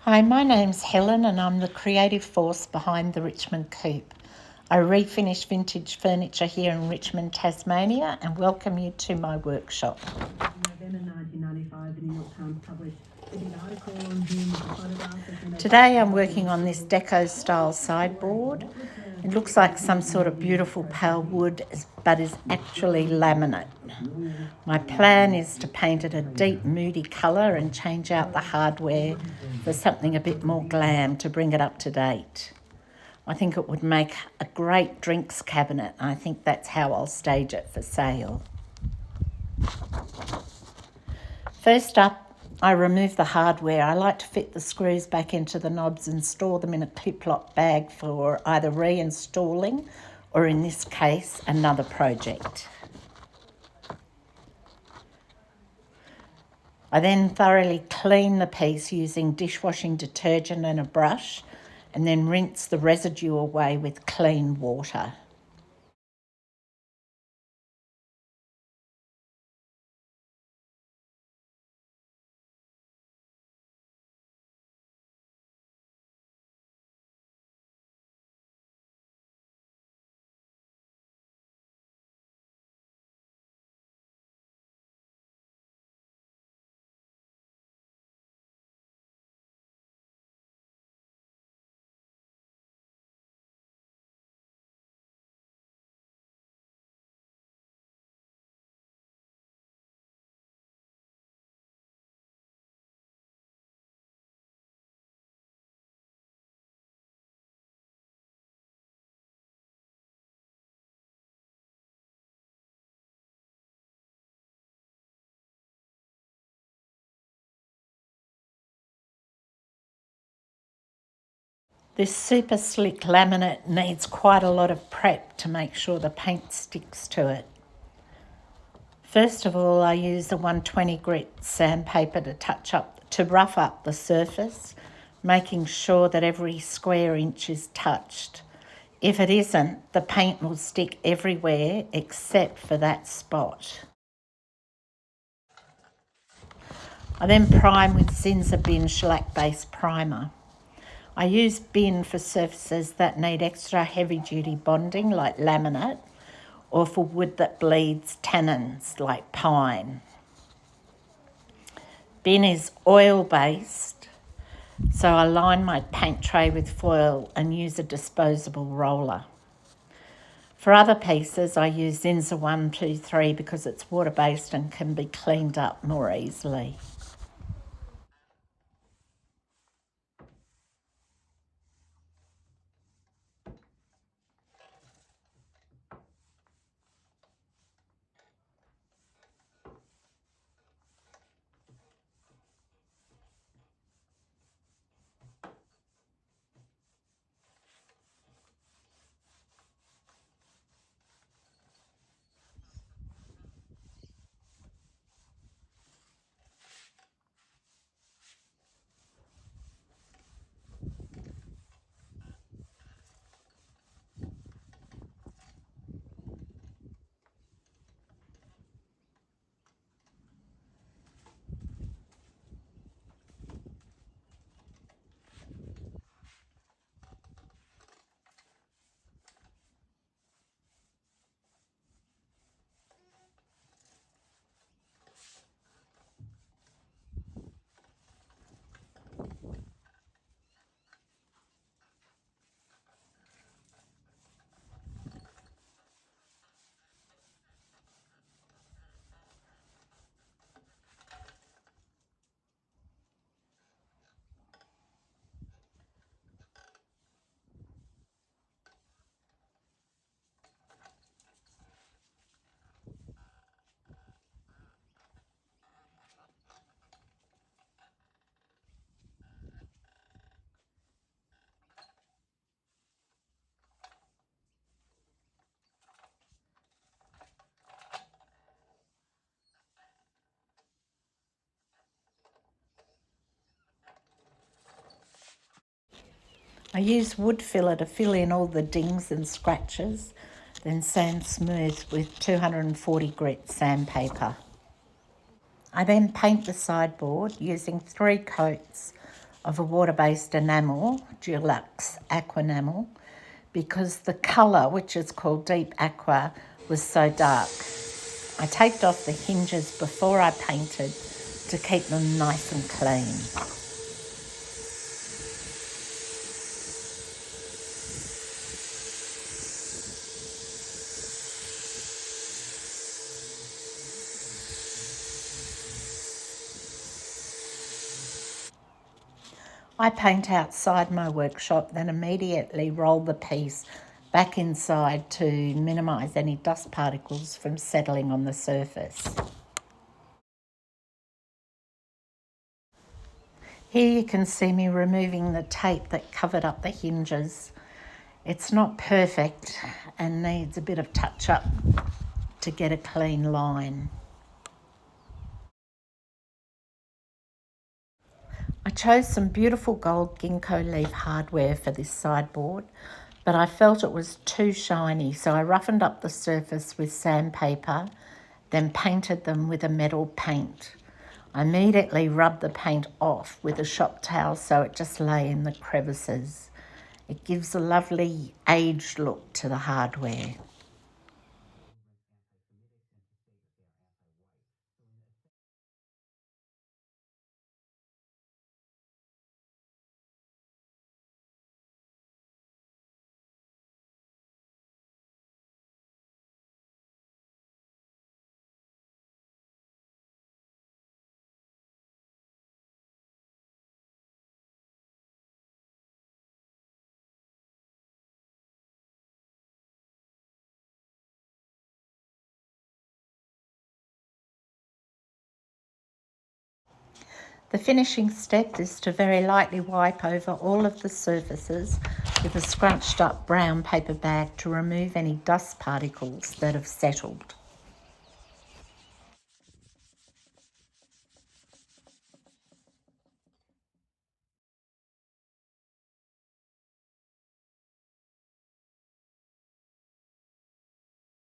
Hi, my name's Helen and I'm the creative force behind the Richmond Coop. I refinish vintage furniture here in Richmond, Tasmania, and welcome you to my workshop. In November 1995, the New York Times published a big article on him with a photograph. Today I'm working on this Deco-style sideboard. It looks like some sort of beautiful pale wood, but is actually laminate. My plan is to paint it a deep, moody colour and change out the hardware for something a bit more glam to bring it up to date. I think it would make a great drinks cabinet, and I think that's how I'll stage it for sale. First up, I remove the hardware. I like to fit the screws back into the knobs and store them in a clip-lock bag for either reinstalling or, in this case, another project. I then thoroughly clean the piece using dishwashing detergent and a brush, and then rinse the residue away with clean water. This super slick laminate needs quite a lot of prep to make sure the paint sticks to it. First of all, I use the 120 grit sandpaper to rough up the surface, making sure that every square inch is touched. If it isn't, the paint will stick everywhere except for that spot. I then prime with Zinsser Bin shellac based primer. I use bin for surfaces that need extra heavy duty bonding like laminate, or for wood that bleeds tannins like pine. Bin is oil based, so I line my paint tray with foil and use a disposable roller. For other pieces, I use Zinsser 123 because it's water based and can be cleaned up more easily. I use wood filler to fill in all the dings and scratches, then sand smooth with 240 grit sandpaper. I then paint the sideboard using 3 coats of a water-based enamel, Dulux Aqua Enamel, because the colour, which is called Deep Aqua, was so dark. I taped off the hinges before I painted to keep them nice and clean. I paint outside my workshop, then immediately roll the piece back inside to minimise any dust particles from settling on the surface. Here you can see me removing the tape that covered up the hinges. It's not perfect and needs a bit of touch up to get a clean line. I chose some beautiful gold ginkgo leaf hardware for this sideboard, but I felt it was too shiny, so I roughened up the surface with sandpaper, then painted them with a metal paint. I immediately rubbed the paint off with a shop towel so it just lay in the crevices. It gives a lovely aged look to the hardware. The finishing step is to very lightly wipe over all of the surfaces with a scrunched up brown paper bag to remove any dust particles that have settled.